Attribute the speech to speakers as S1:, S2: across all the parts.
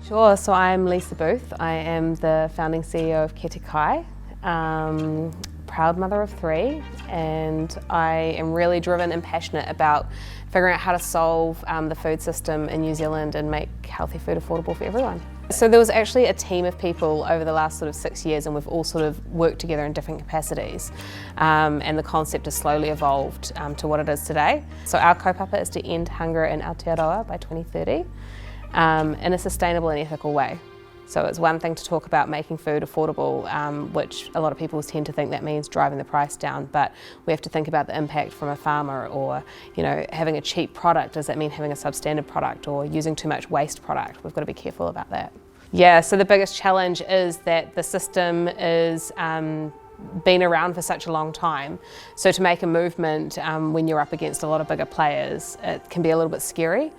S1: Sure, so I'm Lisa Booth. I am the founding CEO of Ketekai, proud mother of 3, and I am really driven and passionate about figuring out how to solve the food system in New Zealand and make healthy food affordable for everyone. So there was actually a team of people over the last sort of 6 years, and we've all sort of worked together in different capacities, and the concept has slowly evolved to what it is today. So our kaupapa is to end hunger in Aotearoa by 2030 in a sustainable and ethical way. So it's one thing to talk about making food affordable, which a lot of people tend to think that means driving the price down, but we have to think about the impact from a farmer, or having a cheap product. Does that mean having a substandard product or using too much waste product? We've got to be careful about that. Yeah, so the biggest challenge is that the system is been around for such a long time. So to make a movement when you're up against a lot of bigger players, it can be a little bit scary.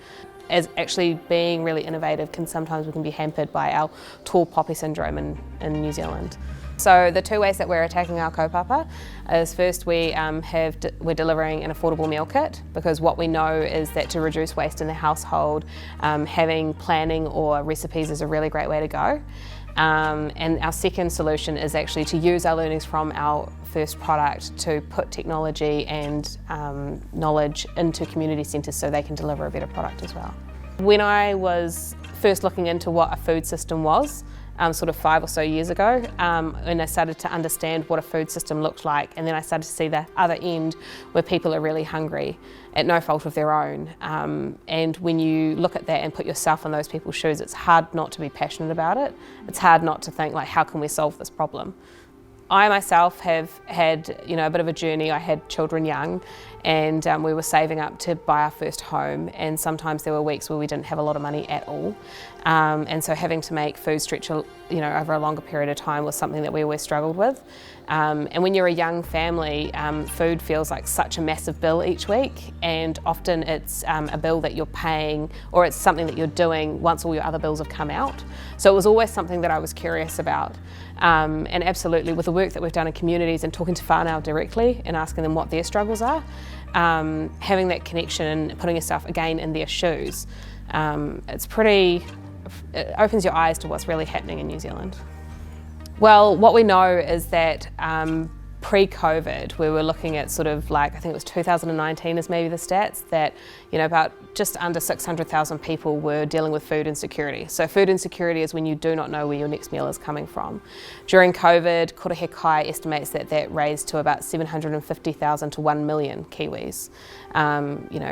S1: As actually being really innovative we can be hampered by our tall poppy syndrome in New Zealand. So the 2 ways that we're attacking our kaupapa is first we're delivering an affordable meal kit, because what we know is that to reduce waste in the household, having planning or recipes is a really great way to go. And our second solution is actually to use our learnings from our first product to put technology and knowledge into community centres so they can deliver a better product as well. When I was first looking into what a food system was, sort of 5 or so years ago, and I started to understand what a food system looked like, and then I started to see the other end where people are really hungry at no fault of their own. And when you look at that and put yourself in those people's shoes, it's hard not to be passionate about it. It's hard not to think, like, how can we solve this problem? I myself have had a bit of a journey. I had children young, and we were saving up to buy our first home, and sometimes there were weeks where we didn't have a lot of money at all, and so having to make food stretch over a longer period of time was something that we always struggled with. And when you're a young family, food feels like such a massive bill each week, and often it's a bill that you're paying, or it's something that you're doing once all your other bills have come out. So it was always something that I was curious about. And absolutely, with the work that we've done in communities and talking to whānau directly and asking them what their struggles are, having that connection and putting yourself again in their shoes, it opens your eyes to what's really happening in New Zealand. Well, what we know is that pre-COVID, we were looking at sort of like, I think it was 2019 is maybe the stats, that about just under 600,000 people were dealing with food insecurity. So food insecurity is when you do not know where your next meal is coming from. During COVID, Korohe Kai estimates that raised to about 750,000 to 1 million Kiwis.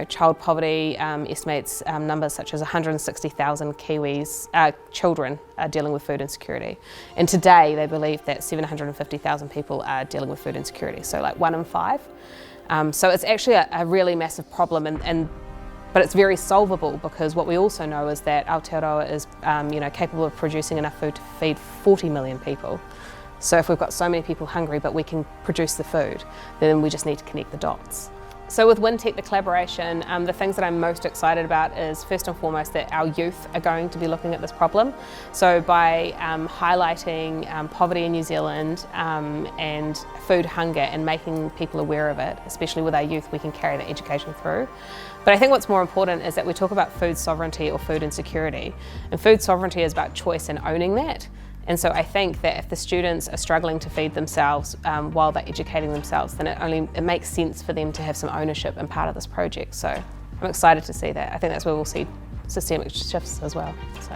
S1: Child poverty estimates numbers such as 160,000 Kiwis, children are dealing with food insecurity. And today they believe that 750,000 people are dealing with food insecurity, so like 1 in 5. So it's actually a really massive problem, but it's very solvable, because what we also know is that Aotearoa is capable of producing enough food to feed 40 million people. So if we've got so many people hungry but we can produce the food, then we just need to connect the dots. So with WinTech, the collaboration, the things that I'm most excited about is first and foremost that our youth are going to be looking at this problem. So by highlighting poverty in New Zealand and food hunger and making people aware of it, especially with our youth, we can carry that education through. But I think what's more important is that we talk about food sovereignty or food insecurity. And food sovereignty is about choice and owning that. And so I think that if the students are struggling to feed themselves while they're educating themselves, then it makes sense for them to have some ownership and part of this project. So I'm excited to see that. I think that's where we'll see systemic shifts as well. So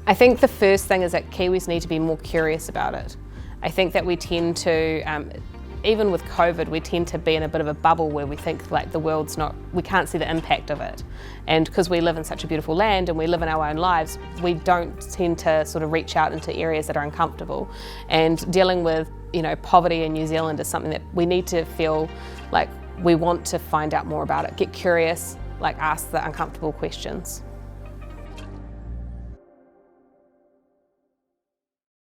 S1: I think the first thing is that Kiwis need to be more curious about it. I think that we tend to, even with COVID, we tend to be in a bit of a bubble where we think like we can't see the impact of it. And because we live in such a beautiful land and we live in our own lives, we don't tend to sort of reach out into areas that are uncomfortable. And dealing with, poverty in New Zealand is something that we need to feel like we want to find out more about it. Get curious, ask the uncomfortable questions.